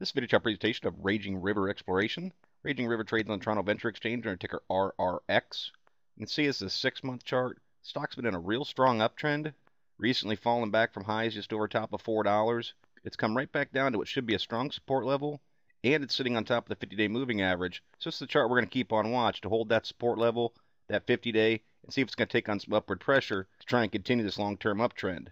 This video chart presentation of Raging River Exploration. Raging River trades on the Toronto Venture Exchange under ticker RRX. You can see this is a 6-month chart. Stock's been in a real strong uptrend, recently fallen back from highs just over top of $4. It's come right back down to what should be a strong support level, and it's sitting on top of the 50-day moving average. So this is the chart we're going to keep on watch to hold that support level, that 50-day, and see if it's going to take on some upward pressure to try and continue this long-term uptrend.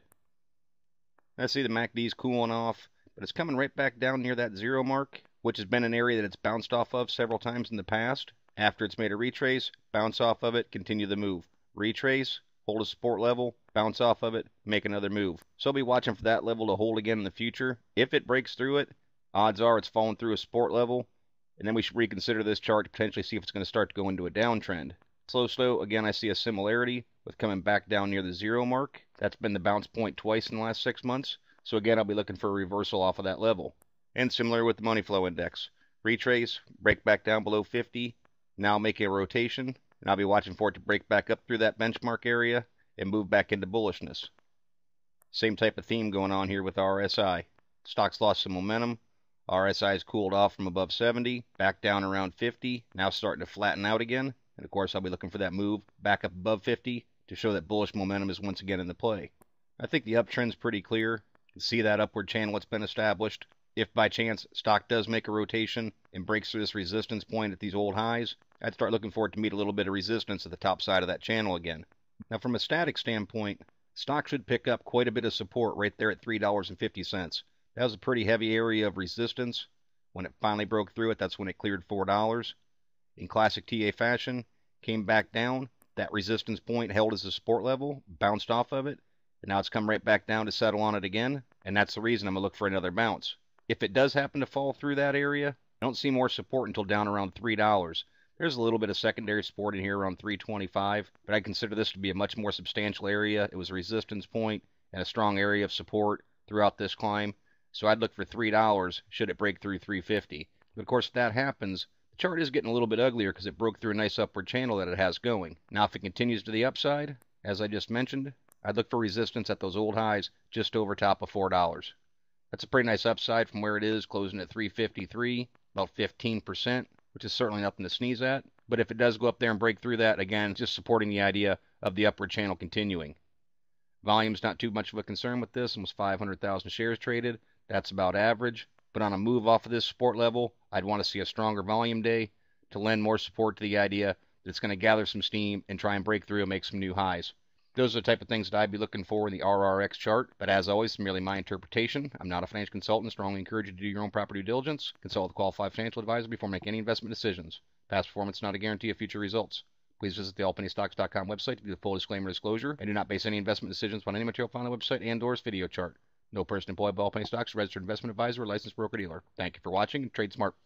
I see the MACD's cooling off, but it's coming right back down near that zero mark, which has been an area that it's bounced off of several times in the past. After it's made a retrace, bounce off of it, continue the move. Retrace, hold a support level, bounce off of it, make another move. So I'll be watching for that level to hold again in the future. If it breaks through it, odds are it's fallen through a support level, and then we should reconsider this chart to potentially see if it's going to start to go into a downtrend. Slow, again, I see a similarity with coming back down near the zero mark. That's been the bounce point twice in the last 6 months. So again, I'll be looking for a reversal off of that level. And similar with the money flow index. Retrace, break back down below 50, now making a rotation, and I'll be watching for it to break back up through that benchmark area and move back into bullishness. Same type of theme going on here with RSI. Stock's lost some momentum. RSI has cooled off from above 70, back down around 50, now starting to flatten out again. And of course, I'll be looking for that move back up above 50 to show that bullish momentum is once again in the play. I think the uptrend's pretty clear. You can see that upward channel that's been established. If by chance stock does make a rotation and breaks through this resistance point at these old highs, I'd start looking for it to meet a little bit of resistance at the top side of that channel again. Now from a static standpoint, stock should pick up quite a bit of support right there at $3.50. That was a pretty heavy area of resistance. When it finally broke through it, that's when it cleared $4. In classic TA fashion, came back down. That resistance point held as a support level, bounced off of it, and now it's come right back down to settle on it again, and that's the reason I'm going to look for another bounce. If it does happen to fall through that area, I don't see more support until down around $3. There's a little bit of secondary support in here around $3.25, but I consider this to be a much more substantial area. It was a resistance point and a strong area of support throughout this climb, so I'd look for $3 should it break through $3.50. But of course, if that happens, the chart is getting a little bit uglier because it broke through a nice upward channel that it has going. Now, if it continues to the upside, as I just mentioned, I'd look for resistance at those old highs just over top of $4. That's a pretty nice upside from where it is, closing at $3.53, about 15%, which is certainly nothing to sneeze at. But if it does go up there and break through that, again, just supporting the idea of the upward channel continuing. Volume's not too much of a concern with this, almost 500,000 shares traded. That's about average. But on a move off of this support level, I'd want to see a stronger volume day to lend more support to the idea that it's going to gather some steam and try and break through and make some new highs. Those are the type of things that I'd be looking for in the RRX chart, but as always, it's merely my interpretation. I'm not a financial consultant. Strongly encourage you to do your own proper due diligence. Consult with a qualified financial advisor before making any investment decisions. Past performance is not a guarantee of future results. Please visit the allpennystocks.com website to view the full disclaimer disclosure, and do not base any investment decisions on any material found on the website and/or its video chart. No person employed by All Penny Stocks, registered investment advisor, or licensed broker dealer. Thank you for watching, and trade smart.